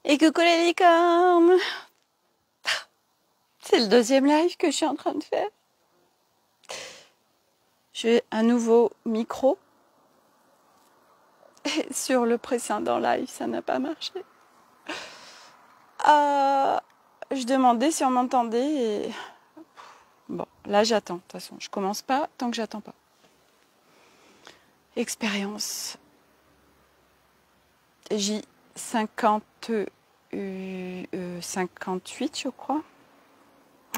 Et coucou les licornes! C'est le deuxième live que je suis en train de faire. J'ai un nouveau micro. Et sur le précédent live, ça n'a pas marché. Je demandais si on m'entendait et... Bon, là j'attends. De toute façon, je commence pas tant que j'attends pas. Expérience. J58, je crois.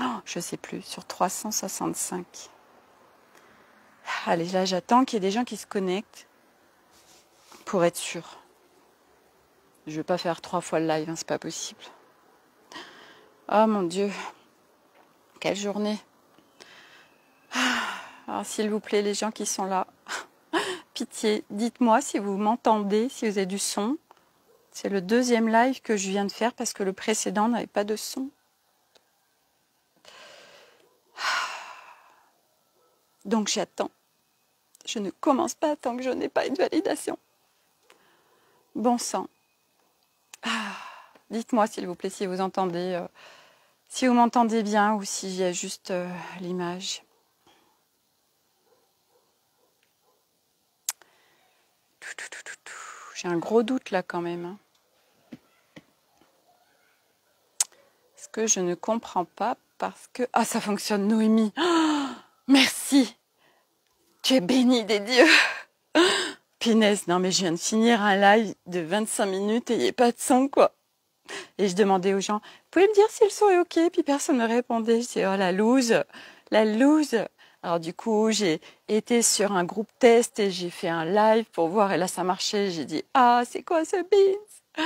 Oh, je sais plus, sur 365. Allez, là j'attends qu'il y ait des gens qui se connectent pour être sûr. Je vais pas faire 3 fois le live, hein, c'est pas possible. Oh mon Dieu, quelle journée. Alors s'il vous plaît, les gens qui sont là, pitié, dites-moi si vous m'entendez, si vous avez du son. C'est le deuxième live que je viens de faire parce que le précédent n'avait pas de son. Donc j'attends. Je ne commence pas tant que je n'ai pas une validation. Bon sang. Dites-moi s'il vous plaît si vous entendez, si vous m'entendez bien ou s'il y a juste l'image. J'ai un gros doute là quand même. Parce que je ne comprends pas parce que... Ah, ça fonctionne Noémie. Oh, merci. Tu es bénie des dieux. Pinesse, non mais je viens de finir un live de 25 minutes et il n'y a pas de son quoi. Et je demandais aux gens, vous pouvez me dire si le son est ok? Puis personne ne me répondait. Je disais, oh la loose, la loose. Alors du coup, j'ai été sur un groupe test et j'ai fait un live pour voir. Et là, ça marchait. J'ai dit, ah, c'est quoi ce beans?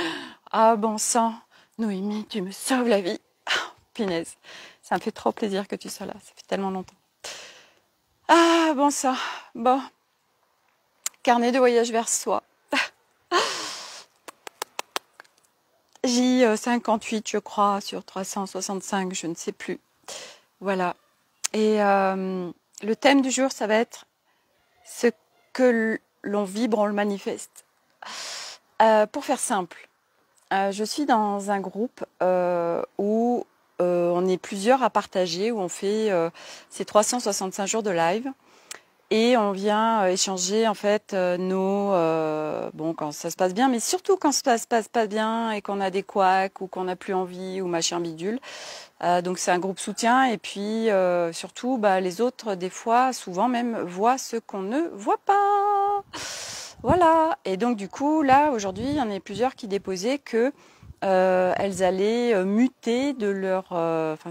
Ah, bon sang. Noémie, tu me sauves la vie. Oh, Pinesse, ça me fait trop plaisir que tu sois là. Ça fait tellement longtemps. Ah, bon sang. Bon. Carnet de voyage vers soi. J58, je crois, sur 365, je ne sais plus. Voilà. Et le thème du jour, ça va être ce que l'on vibre, on le manifeste. Pour faire simple, je suis dans un groupe où on est plusieurs à partager, où on fait ces 365 jours de live. Et on vient échanger en fait bon, quand ça se passe bien, mais surtout quand ça se passe pas bien et qu'on a des couacs ou qu'on n'a plus envie ou machin bidule. Donc c'est un groupe soutien et puis surtout les autres des fois, souvent même, voient ce qu'on ne voit pas. Voilà. Et donc du coup là aujourd'hui, il y en a plusieurs qui déposaient que elles allaient muter de leur,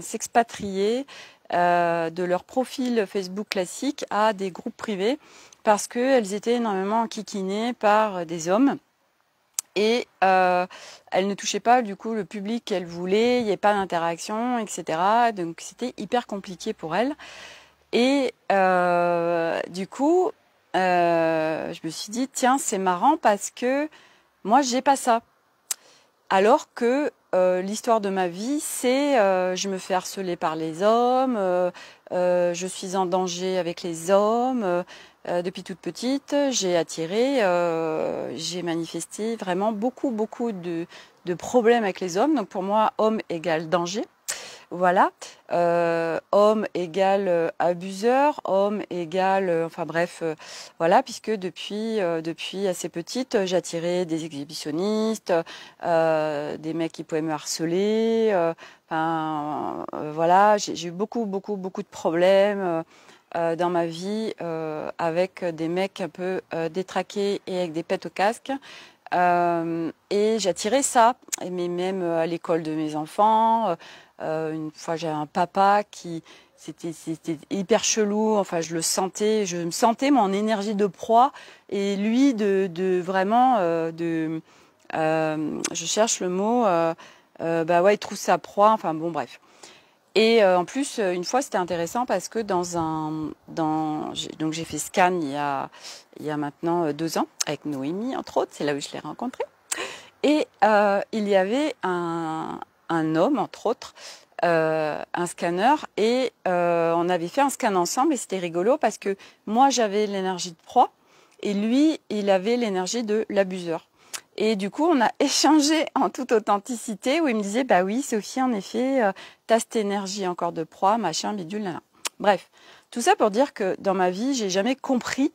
s'expatrier de leur profil Facebook classique à des groupes privés parce qu'elles étaient énormément enquiquinées par des hommes et elles ne touchaient pas du coup le public qu'elles voulaient, il n'y avait pas d'interaction, etc. Donc c'était hyper compliqué pour elles. Et du coup, je me suis dit, tiens, c'est marrant parce que moi, j'ai pas ça. Alors que l'histoire de ma vie, c'est je me fais harceler par les hommes, je suis en danger avec les hommes. Depuis toute petite, j'ai attiré, j'ai manifesté vraiment beaucoup de problèmes avec les hommes. Donc pour moi, homme égale danger. Voilà, homme égale abuseur, homme égale, voilà, puisque depuis assez petite, j'attirais des exhibitionnistes, des mecs qui pouvaient me harceler, voilà, j'ai eu beaucoup de problèmes dans ma vie avec des mecs un peu détraqués et avec des pètes au casque. Et j'attirais ça, mais même à l'école de mes enfants. Une fois, j'avais un papa qui c'était hyper chelou. Enfin, je me sentais moi en énergie de proie, et lui de vraiment je cherche le mot. Ouais, il trouve sa proie. Enfin bon, bref. Et en plus, une fois, c'était intéressant parce que donc j'ai fait Scan il y a maintenant 2 ans avec Noémie entre autres. C'est là où je l'ai rencontré. Et il y avait un homme, entre autres, un scanner, et on avait fait un scan ensemble et c'était rigolo parce que moi j'avais l'énergie de proie et lui il avait l'énergie de l'abuseur. Et du coup, on a échangé en toute authenticité où il me disait, bah oui, Sophie, en effet, t'as cette énergie encore de proie, machin, bidule, nana. Bref, tout ça pour dire que dans ma vie, j'ai jamais compris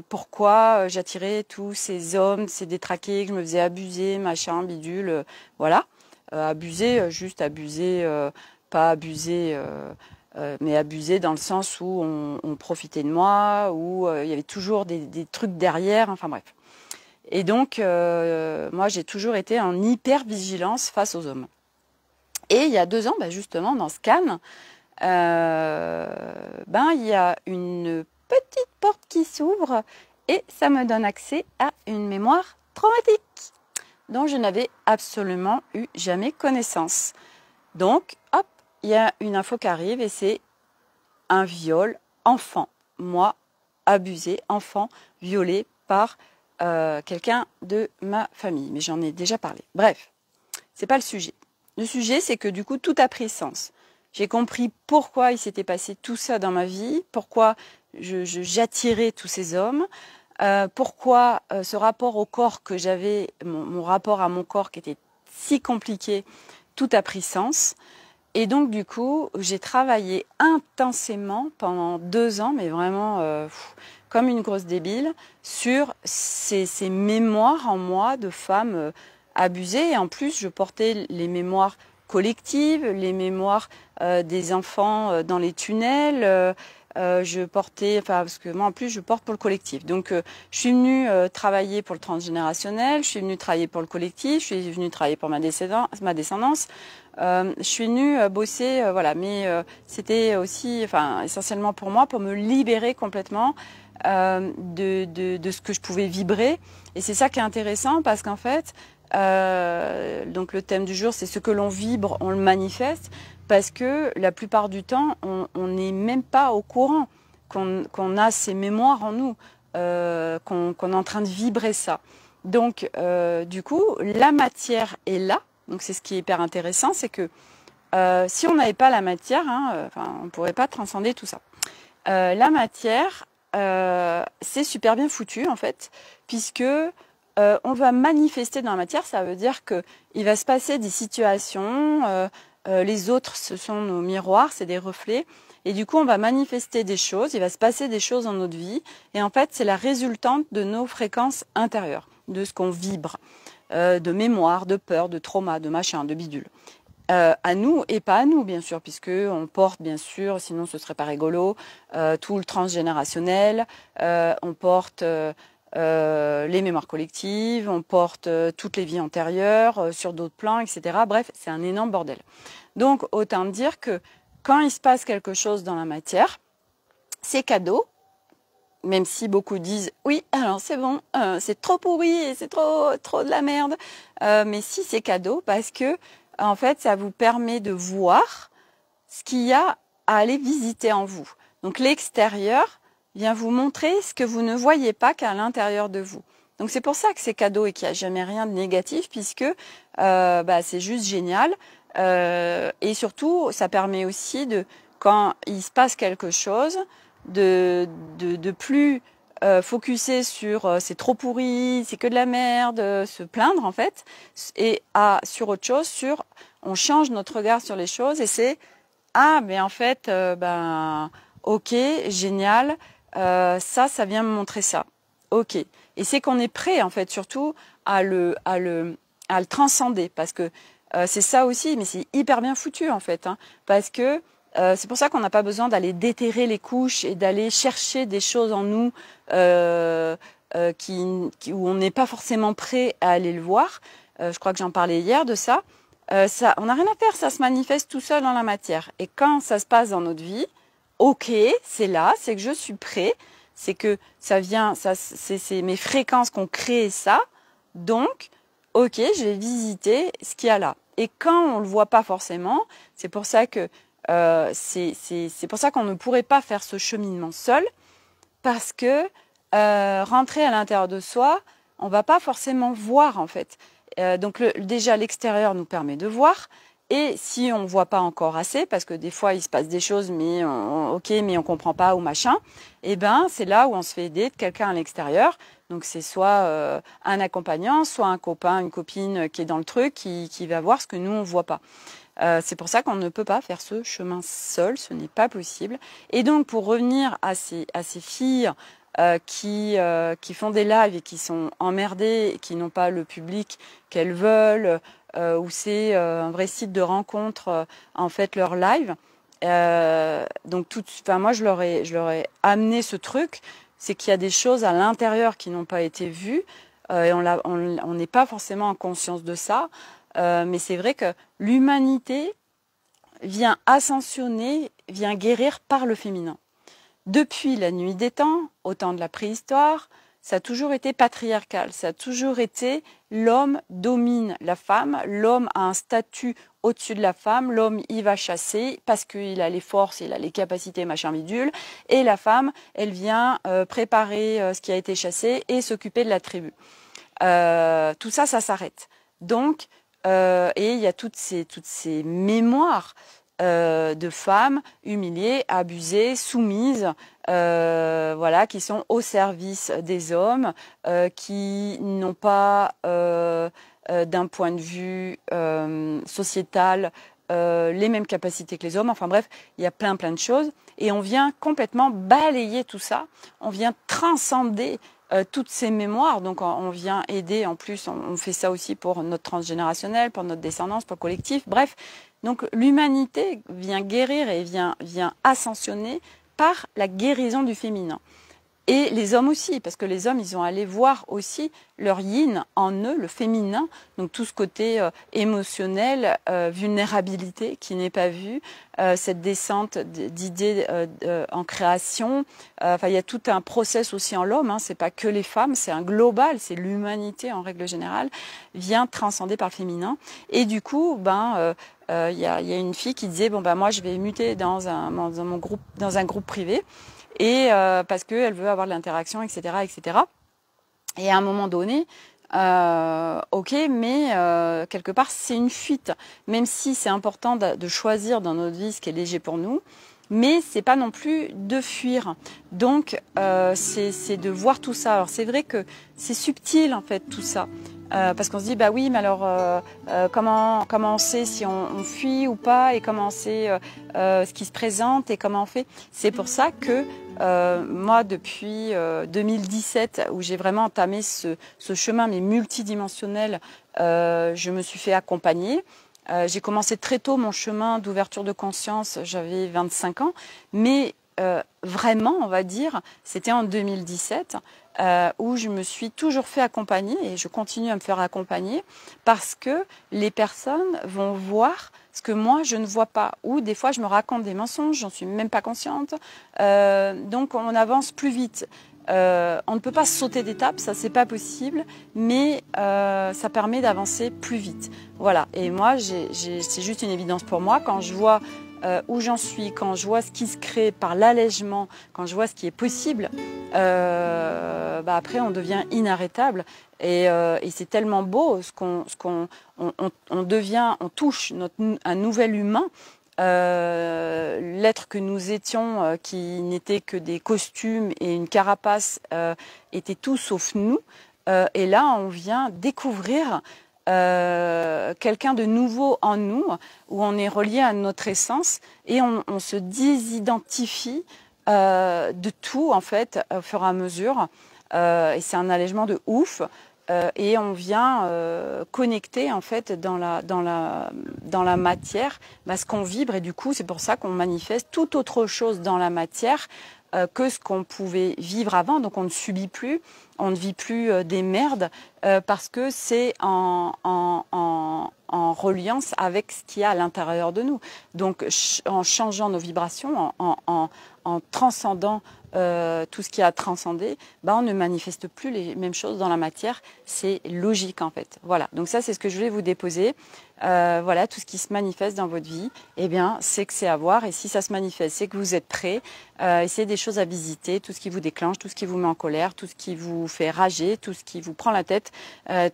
pourquoi j'attirais tous ces hommes, ces détraqués, que je me faisais abuser, machin, bidule, voilà. Abuser, juste abuser, pas abuser, mais abuser dans le sens où on profitait de moi, où il y avait toujours des trucs derrière, enfin bref. Et donc, moi, j'ai toujours été en hyper-vigilance face aux hommes. Et il y a 2 ans, justement, dans ce Cannes, il y a une petite porte qui s'ouvre et ça me donne accès à une mémoire traumatique dont je n'avais absolument eu jamais connaissance. Donc, hop, il y a une info qui arrive et c'est un viol enfant. Moi, abusé, enfant, violé par quelqu'un de ma famille. Mais j'en ai déjà parlé. Bref, c'est pas le sujet. Le sujet, c'est que du coup, tout a pris sens. J'ai compris pourquoi il s'était passé tout ça dans ma vie, pourquoi j'attirais tous ces hommes, pourquoi ce rapport au corps que j'avais, mon rapport à mon corps qui était si compliqué, tout a pris sens. Et donc du coup, j'ai travaillé intensément pendant 2 ans, mais vraiment comme une grosse débile, sur ces mémoires en moi de femmes abusées. Et en plus, je portais les mémoires collectives, les mémoires des enfants dans les tunnels. Je portais, enfin parce que moi en plus je porte pour le collectif. Donc je suis venue travailler pour le transgénérationnel, je suis venue travailler pour le collectif, je suis venue travailler pour ma descendance. Je suis venue bosser, voilà. Mais c'était aussi, enfin essentiellement pour moi, pour me libérer complètement de ce que je pouvais vibrer. Et c'est ça qui est intéressant parce qu'en fait, donc le thème du jour, c'est ce que l'on vibre, on le manifeste. Parce que la plupart du temps, on n'est même pas au courant qu'on a ces mémoires en nous, qu'on est en train de vibrer ça. Donc, du coup, la matière est là. Donc, c'est ce qui est hyper intéressant, c'est que si on n'avait pas la matière, on ne pourrait pas transcender tout ça. La matière, c'est super bien foutu, en fait, puisque on va manifester dans la matière. Ça veut dire qu'il va se passer des situations... les autres, ce sont nos miroirs, c'est des reflets. Et du coup, on va manifester des choses, il va se passer des choses dans notre vie. Et en fait, c'est la résultante de nos fréquences intérieures, de ce qu'on vibre, de mémoire, de peur, de trauma, de machin, de bidule. À nous et pas à nous, bien sûr, puisque on porte, bien sûr, sinon ce serait pas rigolo, tout le transgénérationnel, on porte... les mémoires collectives, on porte toutes les vies antérieures sur d'autres plans, etc. Bref, c'est un énorme bordel. Donc, autant dire que quand il se passe quelque chose dans la matière, c'est cadeau, même si beaucoup disent « oui, alors c'est bon, c'est trop pourri et c'est trop de la merde ». Mais si, c'est cadeau parce que, en fait, ça vous permet de voir ce qu'il y a à aller visiter en vous. Donc, l'extérieur vient vous montrer ce que vous ne voyez pas qu'à l'intérieur de vous. Donc c'est pour ça que c'est cadeau et qu'il n'y a jamais rien de négatif puisque c'est juste génial. Et surtout, ça permet aussi quand il se passe quelque chose, de plus focuser sur c'est trop pourri, c'est que de la merde, se plaindre en fait, et sur autre chose, on change notre regard sur les choses et c'est mais en fait, ok, génial. Ça vient me montrer ça. Ok. Et c'est qu'on est prêt, en fait, surtout à le transcender. Parce que c'est ça aussi, mais c'est hyper bien foutu, en fait. Parce que c'est pour ça qu'on n'a pas besoin d'aller déterrer les couches et d'aller chercher des choses en nous où on n'est pas forcément prêt à aller le voir. Je crois que j'en parlais hier de ça. On n'a rien à faire, ça se manifeste tout seul dans la matière. Et quand ça se passe dans notre vie, ok, c'est là, c'est que je suis prêt, c'est que ça vient, c'est mes fréquences qui ont créé ça, donc, ok, je vais visiter ce qu'il y a là. Et quand on le voit pas forcément, c'est pour ça que c'est pour ça qu'on ne pourrait pas faire ce cheminement seul, parce que rentrer à l'intérieur de soi, on va pas forcément voir en fait. Donc déjà l'extérieur nous permet de voir. Et si on ne voit pas encore assez, parce que des fois il se passe des choses, mais mais on comprend pas ou machin, c'est là où on se fait aider de quelqu'un à l'extérieur. Donc c'est soit un accompagnant, soit un copain, une copine qui est dans le truc, qui va voir ce que nous on voit pas. C'est pour ça qu'on ne peut pas faire ce chemin seul, ce n'est pas possible. Et donc pour revenir à ces filles qui font des lives et qui sont emmerdées, et qui n'ont pas le public qu'elles veulent, où c'est un vrai site de rencontre, en fait, leur live. Donc moi je leur ai amené ce truc, c'est qu'il y a des choses à l'intérieur qui n'ont pas été vues, et on n'est pas forcément en conscience de ça. Mais c'est vrai que l'humanité vient ascensionner, vient guérir par le féminin. Depuis la nuit des temps, au temps de la préhistoire, ça a toujours été patriarcal, ça a toujours été l'homme domine la femme, l'homme a un statut au-dessus de la femme, l'homme il va chasser parce qu'il a les forces, il a les capacités machin bidule, et la femme elle vient préparer ce qui a été chassé et s'occuper de la tribu. Tout ça, ça s'arrête. Donc, et il y a toutes ces mémoires de femmes humiliées, abusées, soumises, voilà, qui sont au service des hommes, qui n'ont pas, d'un point de vue sociétal, les mêmes capacités que les hommes. Enfin bref, il y a plein de choses. Et on vient complètement balayer tout ça. On vient transcender toutes ces mémoires. Donc on vient aider, en plus, on fait ça aussi pour notre transgénérationnel, pour notre descendance, pour le collectif. Bref, donc l'humanité vient guérir et vient ascensionner par la guérison du féminin. Et les hommes aussi, parce que les hommes, ils ont allé voir aussi leur yin en eux, le féminin, donc tout ce côté émotionnel, vulnérabilité qui n'est pas vu, cette descente d'idées en création. Enfin, il y a tout un process aussi en l'homme, hein, c'est pas que les femmes, c'est un global, c'est l'humanité en règle générale, vient transcender par le féminin. Et du coup, il y a une fille qui disait, bon moi je vais muter dans un groupe privé. Et parce qu'elle veut avoir de l'interaction, etc., etc. Et à un moment donné, ok, mais quelque part, c'est une fuite. Même si c'est important de choisir dans notre vie ce qui est léger pour nous, mais c'est pas non plus de fuir. Donc, c'est de voir tout ça. Alors, c'est vrai que c'est subtil, en fait, tout ça. Parce qu'on se dit, bah oui, mais alors comment on sait si on fuit ou pas, et comment on sait ce qui se présente et comment on fait. C'est pour ça que moi, depuis 2017, où j'ai vraiment entamé ce chemin, mais multidimensionnel, je me suis fait accompagner. J'ai commencé très tôt mon chemin d'ouverture de conscience, j'avais 25 ans, mais vraiment, on va dire, c'était en 2017, où je me suis toujours fait accompagner, et je continue à me faire accompagner, parce que les personnes vont voir ce que moi je ne vois pas, ou des fois je me raconte des mensonges, j'en suis même pas consciente, donc on avance plus vite. On ne peut pas sauter d'étape, ça c'est pas possible, mais ça permet d'avancer plus vite. Voilà, et moi c'est juste une évidence pour moi, quand je vois où j'en suis, quand je vois ce qui se crée par l'allègement, quand je vois ce qui est possible, après on devient inarrêtable, et c'est tellement beau on devient, on touche un nouvel humain. L'être que nous étions, qui n'était que des costumes et une carapace, était tout sauf nous. Et là, on vient découvrir quelqu'un de nouveau en nous, où on est relié à notre essence, et on se désidentifie de tout, en fait, au fur et à mesure. Et c'est un allègement de ouf. Et on vient connecter, en fait, dans la matière, ce qu'on vibre, et du coup c'est pour ça qu'on manifeste tout autre chose dans la matière que ce qu'on pouvait vivre avant. Donc on ne subit plus, on ne vit plus des merdes, parce que c'est en reliance avec ce qu'il y a à l'intérieur de nous. Donc en changeant nos vibrations, en transcendant tout ce qui a transcendé, on ne manifeste plus les mêmes choses dans la matière. C'est logique, en fait. Voilà, donc ça c'est ce que je voulais vous déposer. Voilà, tout ce qui se manifeste dans votre vie, eh bien, c'est que c'est à voir. Et si ça se manifeste, c'est que vous êtes prêts. Et c'est des choses à visiter, tout ce qui vous déclenche, tout ce qui vous met en colère, tout ce qui vous fait rager, tout ce qui vous prend la tête,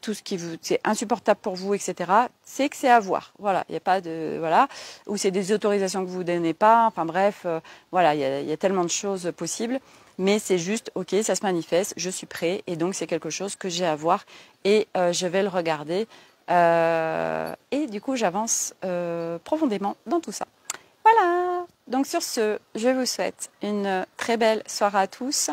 tout ce qui c'est insupportable pour vous, etc. C'est que c'est à voir. Voilà, il n'y a pas de... Voilà. Ou c'est des autorisations que vous ne donnez pas. Enfin bref, voilà, il y a tellement de choses possibles. mais c'est juste, ok, ça se manifeste, je suis prêt, et donc c'est quelque chose que j'ai à voir, et je vais le regarder, et du coup j'avance profondément dans tout ça. Voilà, donc sur ce, je vous souhaite une très belle soirée à tous.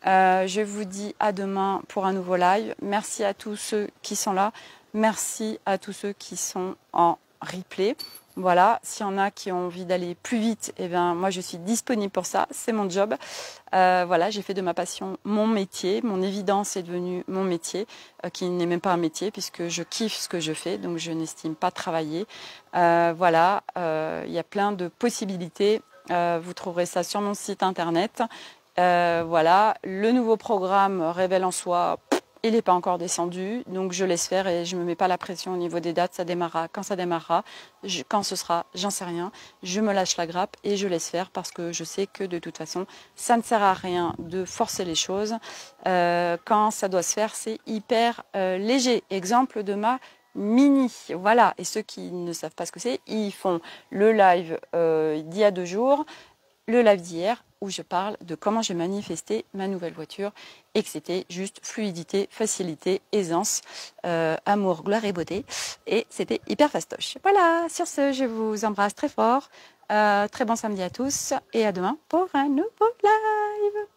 Je vous dis à demain pour un nouveau live. Merci à tous ceux qui sont là. Merci à tous ceux qui sont en replay. Voilà, s'il y en a qui ont envie d'aller plus vite, eh bien, moi je suis disponible pour ça, c'est mon job. Voilà, j'ai fait de ma passion mon métier, mon évidence est devenue mon métier, qui n'est même pas un métier puisque je kiffe ce que je fais, donc je n'estime pas travailler. Voilà, il y a plein de possibilités, vous trouverez ça sur mon site internet. Voilà, le nouveau programme Révèle en soi, il n'est pas encore descendu, donc je laisse faire et je ne me mets pas la pression au niveau des dates, ça démarrera quand ça démarrera, quand ce sera, j'en sais rien, je me lâche la grappe et je laisse faire parce que je sais que de toute façon, ça ne sert à rien de forcer les choses. Quand ça doit se faire, c'est hyper léger. Exemple de ma mini, voilà, et ceux qui ne savent pas ce que c'est, ils font le live d'il y a 2 jours, le live d'hier où je parle de comment j'ai manifesté ma nouvelle voiture et que c'était juste fluidité, facilité, aisance, amour, gloire et beauté, et c'était hyper fastoche. Voilà, sur ce, je vous embrasse très fort, très bon samedi à tous et à demain pour un nouveau live.